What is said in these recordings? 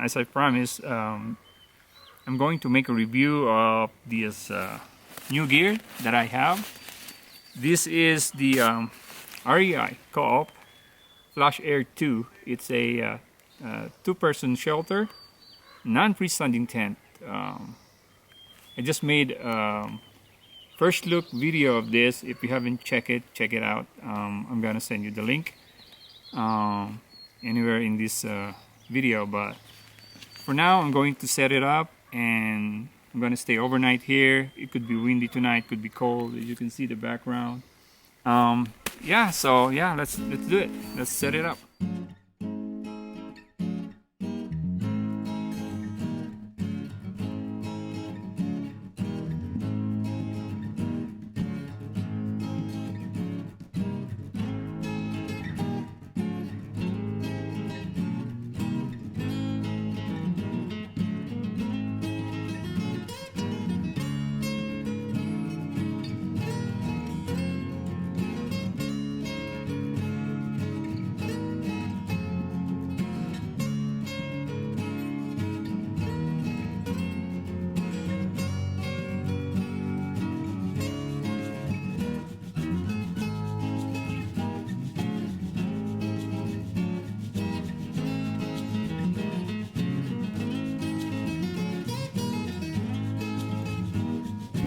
as I promised, I'm going to make a review of this new gear that I have. This is the REI Coop Flash Air 2. It's a two-person shelter, non-freestanding tent. I just made first look video of this. If you haven't checked it, check it out. I'm gonna send you the link anywhere in this video, but for now I'm going to set it up and I'm gonna stay overnight here. It could be windy tonight, could be cold, as you can see the background. Yeah, so yeah, let's do it. Let's set it up.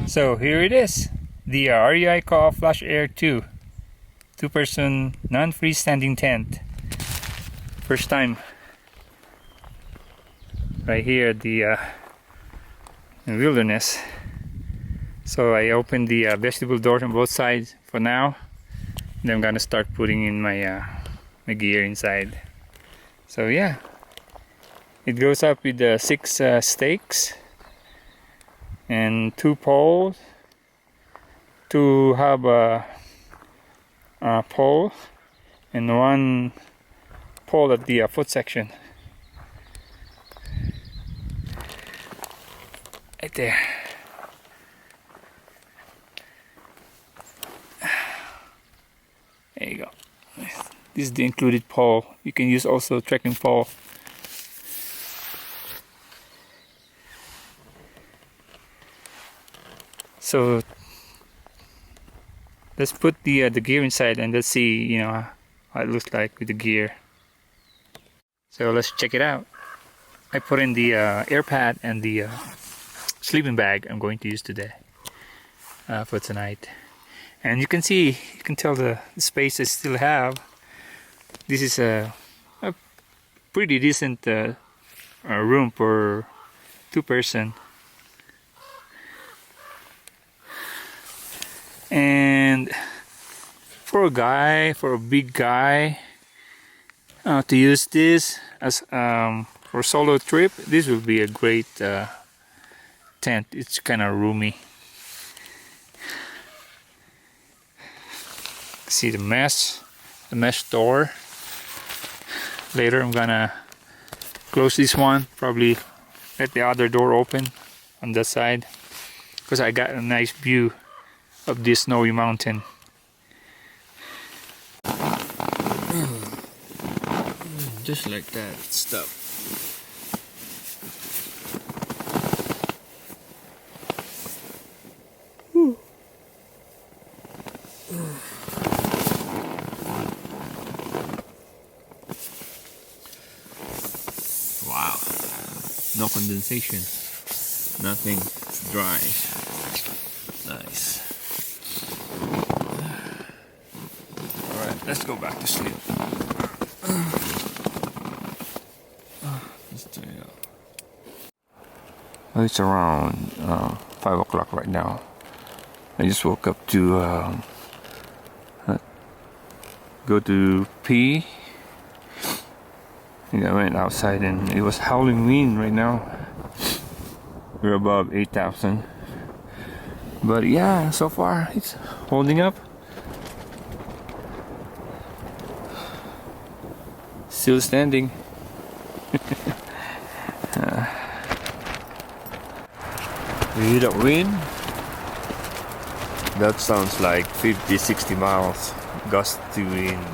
So here it is, the REI Coop Flash Air 2 two-person non-freestanding tent. First time right here at the wilderness. So I opened the vestibule doors on both sides for now. Then I'm gonna start putting in my my gear inside. So yeah, it goes up with 6 stakes and 2 poles to have a pole and 1 pole at the foot section right there. There you go. This is the included pole. You can use also trekking pole. So let's put the gear inside and let's see, you know, how it looks like with the gear. So let's check it out. I put in the air pad and the sleeping bag I'm going to use today for tonight. And you can see, you can tell the space I still have. This is a pretty decent room for 2-person. And for a big guy to use this as for solo trip, this will be a great tent. It's kind of roomy. See the mesh door. Later I'm gonna close this one, probably let the other door open on that side, because I got a nice view of this snowy mountain. Just like that stuff. Wow, no condensation, nothing, it's dry. Nice. Alright, let's go back to sleep. It's around 5 o'clock right now. I just woke up to go to pee. I went outside and it was howling wind right now. We're above 8,000. But yeah, so far it's holding up. Still standing. You hear that wind? That sounds like 50-60 miles gusty wind.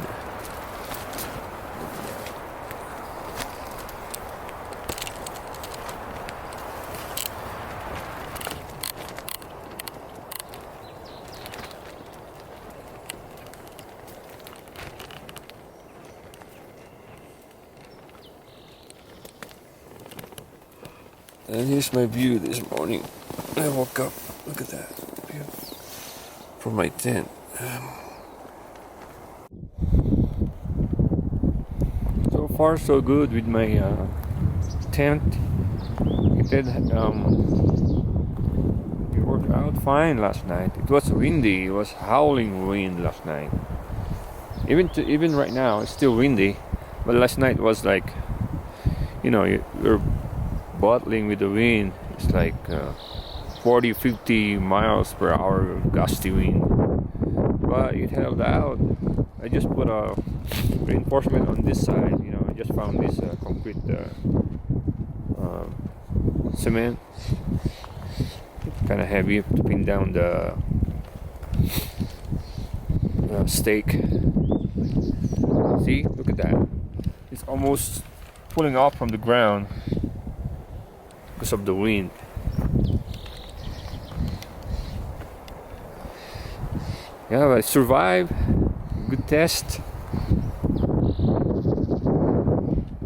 And here's my view this morning. I woke up. Look at that view from my tent. So far, so good with my tent. It worked out fine last night. It was windy. It was howling wind last night. Even right now, it's still windy. But last night was like, you're battling with the wind. It's like 40-50 miles per hour gusty wind. But it held out. I just put a reinforcement on this side. I just found this concrete cement. Kind of heavy to pin down the stake. See, look at that. It's almost pulling off from the ground because of the wind. Yeah, I survived. Good test.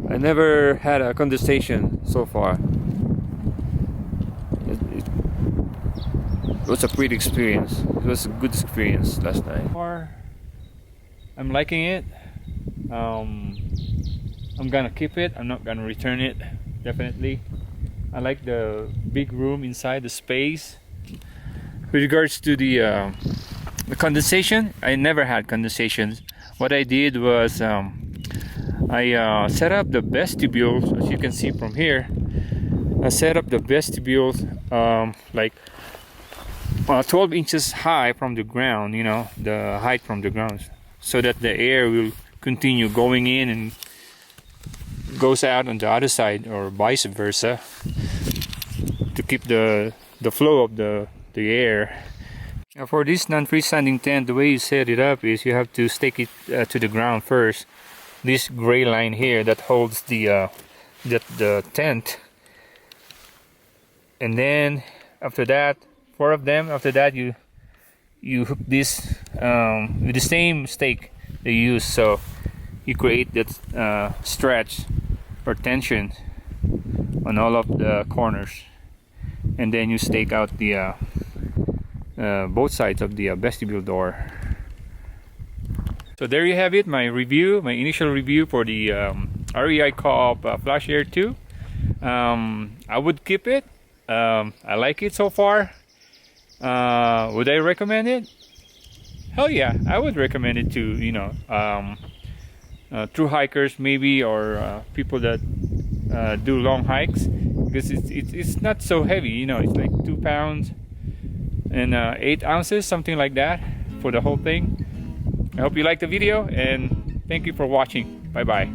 I never had a condensation so far. It was a pretty experience. It was a good experience last night. I'm liking it. I'm gonna keep it. I'm not gonna return it, definitely. I like the big room inside, the space. With regards to the condensation, I never had condensation. What I did was I set up the vestibule, as you can see from here. I set up the vestibule like 12 inches high from the ground, the height from the ground, so that the air will continue going in and goes out on the other side, or vice versa, to keep the flow of the air. Now for this non-freestanding tent, the way you set it up is you have to stake it to the ground first. This gray line here that holds the tent, and then after that, 4 of them. After that, you hook this with the same stake they use, so you create that stretch or tension on all of the corners, and then you stake out the both sides of the vestibule door. So there you have it, my initial review for the REI Coop Flash Air 2. I would keep it. I like it so far. Would I recommend it? Hell yeah, I would recommend it to true hikers maybe, or people that do long hikes, because it's not so heavy. It's like 2 pounds and 8 ounces, something like that, for the whole thing. I hope you liked the video, and thank you for watching. Bye bye.